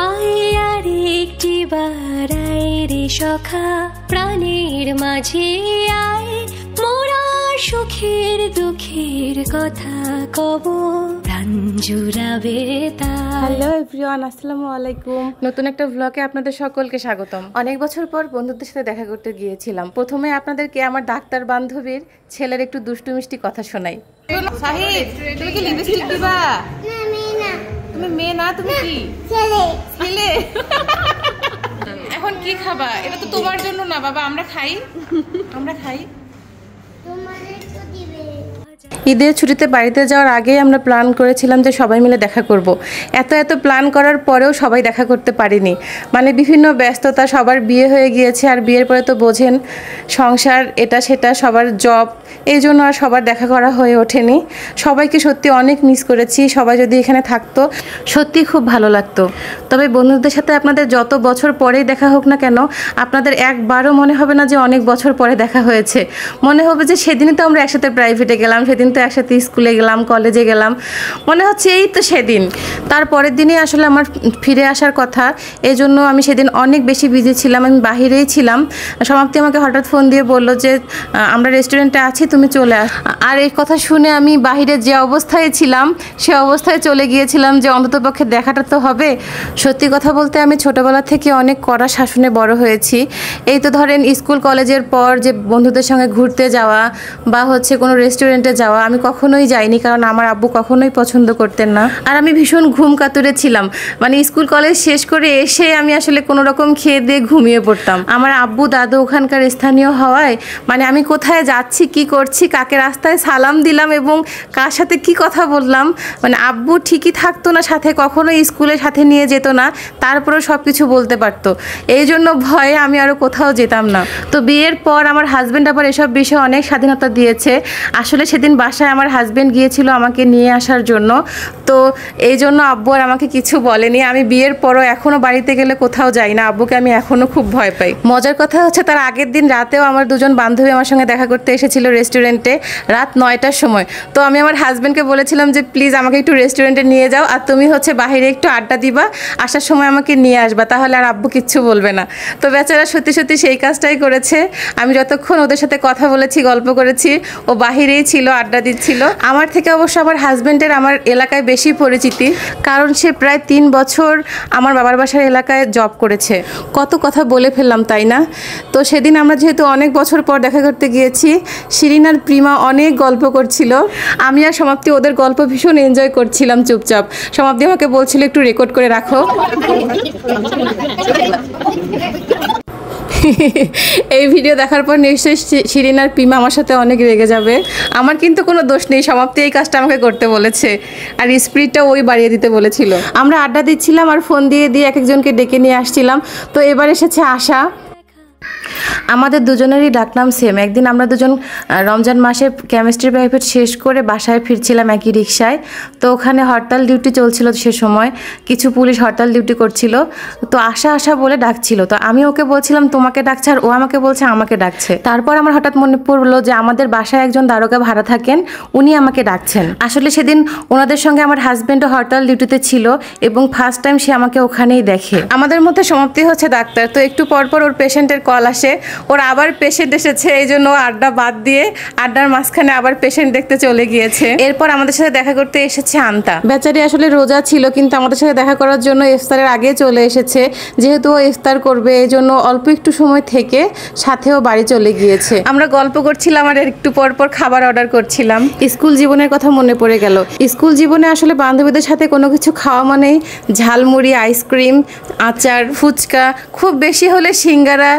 আয় আর একটি বারাই রে সখা প্রাণের মাঝে আয় মোরা সুখের দুঃখের কথা কব প্রাণ জুড়াবে তা। হ্যালো এভরিওয়ান, আসসালামু আলাইকুম। নতুন একটা ব্লগে আপনাদের সকলকে স্বাগতম। অনেক বছর পর বন্ধুদের সাথে দেখা করতে গিয়েছিলাম। প্রথমে আপনাদেরকে আমার ডাক্তার বান্ধবীর ছেলের একটু দুষ্টু মিষ্টি কথা শোনাই। সাহিদ, তুমি কি লিপস্টিক দিবা? না, তুমি মেয়ে না, তুমি কি ছেলে? ছেলে। এখন কি খাবা? এটা তো তোমার জন্য না বাবা, আমরা খাই। ঈদের ছুটিতে বাড়িতে যাওয়ার আগেই আমরা প্ল্যান করেছিলাম যে সবাই মিলে দেখা করব। এত প্ল্যান করার পরেও সবাই দেখা করতে পারিনি, মানে বিভিন্ন ব্যস্ততা, সবার বিয়ে হয়ে গিয়েছে। আর বিয়ের পরে তো বোঝেন সংসার, এটা সেটা, সবার জব, এই জন্য আর সবার দেখা করা হয়ে ওঠেনি। সবাইকে সত্যি অনেক মিস করেছি। সবাই যদি এখানে থাকতো সত্যি খুব ভালো লাগতো। তবে বন্ধুদের সাথে আপনাদের যত বছর পরেই দেখা হোক না কেন, আপনাদের একবারও মনে হবে না যে অনেক বছর পরে দেখা হয়েছে। মনে হবে যে সেদিনই তো আমরা একসাথে প্রাইভেটে গেলাম, সেদিন তো একসাথে স্কুলে গেলাম, কলেজে গেলাম, মনে হচ্ছে এই তো সেদিন। তারপরের দিনই আসলে আমার ফিরে আসার কথা, এই জন্য আমি সেদিন অনেক বেশি বিজি ছিলাম, আমি বাহিরেই ছিলাম। সমাপ্তি আমাকে হঠাৎ ফোন দিয়ে বললো যে আমরা রেস্টুরেন্টে আছি, তুমি চলে আস। আর এই কথা শুনে আমি বাহিরে যে অবস্থায় ছিলাম সে অবস্থায় চলে গিয়েছিলাম যে অন্ততপক্ষে দেখাটা তো হবে। সত্যি কথা বলতে আমি ছোটোবেলা থেকে অনেক কড়া শাসনে বড় হয়েছি। এই তো ধরেন স্কুল কলেজের পর যে বন্ধুদের সঙ্গে ঘুরতে যাওয়া বা হচ্ছে কোনো রেস্টুরেন্টে যাওয়া আমি কখনোই যাইনি, কারণ আমার আব্বু কখনোই পছন্দ করতেন না। আর আমি ভীষণ ঘুম কাতুরে ছিলাম, মানে স্কুল কলেজ শেষ করে এসে আমি আসলে কোনো রকম খেয়ে দিয়ে ঘুমিয়ে পড়তাম। আমার আব্বু দাদু ওখানকার স্থানীয় হওয়ায় মানে আমি কোথায় যাচ্ছি, কি করছি, কাকে রাস্তায় সালাম দিলাম এবং কার সাথে কি কথা বললাম, মানে আব্বু ঠিকই থাকতো না সাথে, কখনোই স্কুলের সাথে নিয়ে যেত না, তারপরেও সব কিছু বলতে পারতো। এই জন্য ভয়ে আমি আরও কোথাও যেতাম না। তো বিয়ের পর আমার হাজব্যান্ড আবার এসব বিষয়ে অনেক স্বাধীনতা দিয়েছে। আসলে সেদিন বাসায় আমার হাজব্যান্ড গিয়েছিল আমাকে নিয়ে আসার জন্য, তো এই জন্য আব্বু আর আমাকে কিছু বলেনি। আমি বিয়ের পরও এখনও বাড়িতে গেলে কোথাও যাই না, আব্বুকে আমি এখনও খুব ভয় পাই। মজার কথা হচ্ছে তার আগের দিন রাতেও আমার দুজন বান্ধবী আমার সঙ্গে দেখা করতে এসেছিল রেস্টুরেন্টে, রাত 9টার সময়। তো আমি আমার হাজব্যান্ডকে বলেছিলাম যে প্লিজ আমাকে একটু রেস্টুরেন্টে নিয়ে যাও, আর তুমি হচ্ছে বাইরে একটু আড্ডা দিবা, আসার সময় আমাকে নিয়ে আসবা, তাহলে আর আব্বু কিচ্ছু বলবে না। তো বেচারা সত্যি সত্যি সেই কাজটাই করেছে। আমি যতক্ষণ ওদের সাথে কথা বলেছি, গল্প করেছি, ও বাহিরেই ছিল, আড্ডা দিচ্ছিল। আমার থেকে অবশ্য আমার হাজব্যান্ডের আমার এলাকায় বেশি পরিচিতি, কারণ সে প্রায় 3 বছর আমার বাবার বাসার এলাকায় জব করেছে। কত কথা বলে ফেললাম তাই না? তো সেদিন আমরা যেহেতু অনেক বছর পর দেখা করতে গিয়েছি, শিরিন আর প্রিমা অনেক গল্প করছিল, আমি আর সমাপ্তি ওদের গল্প ভীষণ এনজয় করছিলাম চুপচাপ। সমাপ্তি আমাকে বলছিল একটু রেকর্ড করে রাখো। এই ভিডিও দেখার পর নিশ্চয়ই শিরিন আর প্রিমা আমার সাথে অনেক রেগে যাবে। আমার কিন্তু কোনো দোষ নেই, সমাপ্তি এই কাজটা আমাকে করতে বলেছে, আর স্পিডটা ওই বাড়িয়ে দিতে বলেছিল। আমরা আড্ডা দিচ্ছিলাম আর ফোন দিয়ে এক একজনকে ডেকে নিয়ে আসছিলাম। তো এবার এসেছে আশা। আমাদের দুজনেরই ডাকনাম সেম। একদিন আমরা দুজন রমজান মাসে কেমিস্ট্রি প্রাইভেট শেষ করে বাসায় ফিরছিলাম একই রিক্সায়। তো ওখানে হরতাল ডিউটি চলছিল, সে সময় কিছু পুলিশ হরতাল ডিউটি করছিল। তো আশা বলে ডাকছিল, তো আমি ওকে বলছিলাম তোমাকে ডাকছে, আর ও আমাকে বলছে আমাকে ডাকছে। তারপর আমার হঠাৎ মনে পড়লো যে আমাদের বাসায় একজন দারোগা ভাড়া থাকেন, উনি আমাকে ডাকছেন। আসলে সেদিন ওনাদের সঙ্গে আমার হাজব্যান্ডও হরতাল ডিউটিতে ছিল এবং ফার্স্ট টাইম সে আমাকে ওখানেই দেখে। আমাদের মধ্যে সমাপ্তি হচ্ছে ডাক্তার, তো একটু পরপর ওর পেশেন্টের কল আসে, ওর আবার পেশেন্ট এসেছে, এই জন্য আড্ডা বাদ দিয়ে আড্ডার মাঝখানে আবার পেশেন্ট দেখতে চলে গিয়েছে। এরপর আমাদের সাথে দেখা করতে এসেছে আন্তা। বেচারি আসলে রোজা ছিল, কিন্তু আমাদের সাথে দেখা করার জন্য ইফতারের আগে চলে এসেছে। যেহেতু ও ইফতার করবে এই জন্য অল্প একটু সময় থেকে সাথেও বাড়ি চলে গিয়েছে। আমরা গল্প করছিলাম আর একটু পরপর খাবার অর্ডার করছিলাম। স্কুল জীবনের কথা মনে পড়ে গেল। স্কুল জীবনে আসলে বান্ধবীদের সাথে কোনো কিছু খাওয়া মানেই ঝালমুড়ি, আইসক্রিম, আচার, ফুচকা, খুব বেশি হলে সিঙ্গারা,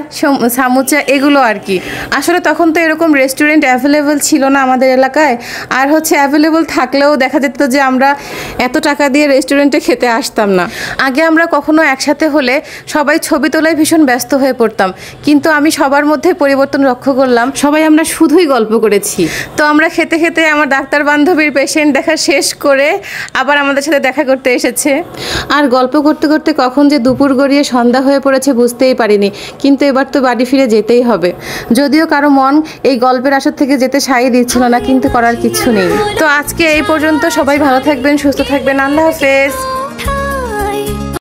সামুচা, এগুলো আর কি। আসলে তখন তো এরকম রেস্টুরেন্ট অ্যাভেলেবল ছিল না আমাদের এলাকায়, আর হচ্ছে অ্যাভেলেবল থাকলেও দেখা যেত যে আমরা এত টাকা দিয়ে রেস্টুরেন্টে খেতে আসতাম না। আগে আমরা কখনো একসাথে হলে সবাই ছবি তোলায় ভীষণ ব্যস্ত হয়ে পড়তাম, কিন্তু আমি সবার মধ্যে পরিবর্তন লক্ষ্য করলাম, সবাই আমরা শুধুই গল্প করেছি। তো আমরা খেতে খেতে আমার ডাক্তার বান্ধবীর পেশেন্ট দেখা শেষ করে আবার আমাদের সাথে দেখা করতে এসেছে। আর গল্প করতে করতে কখন যে দুপুর গড়িয়ে সন্ধ্যা হয়ে পড়েছে বুঝতেই পারিনি। কিন্তু এবার তো বাড়ি ফিরে যেতেই হবে। যদিও কারো মন এই গল্পের আসর থেকে যেতে সাই দিচ্ছিল না, কিন্তু করার কিছু নেই। তো আজকে এই পর্যন্ত। সবাই ভালো থাকবেন, সুস্থ থাকবেন। আল্লাহ হাফেজ।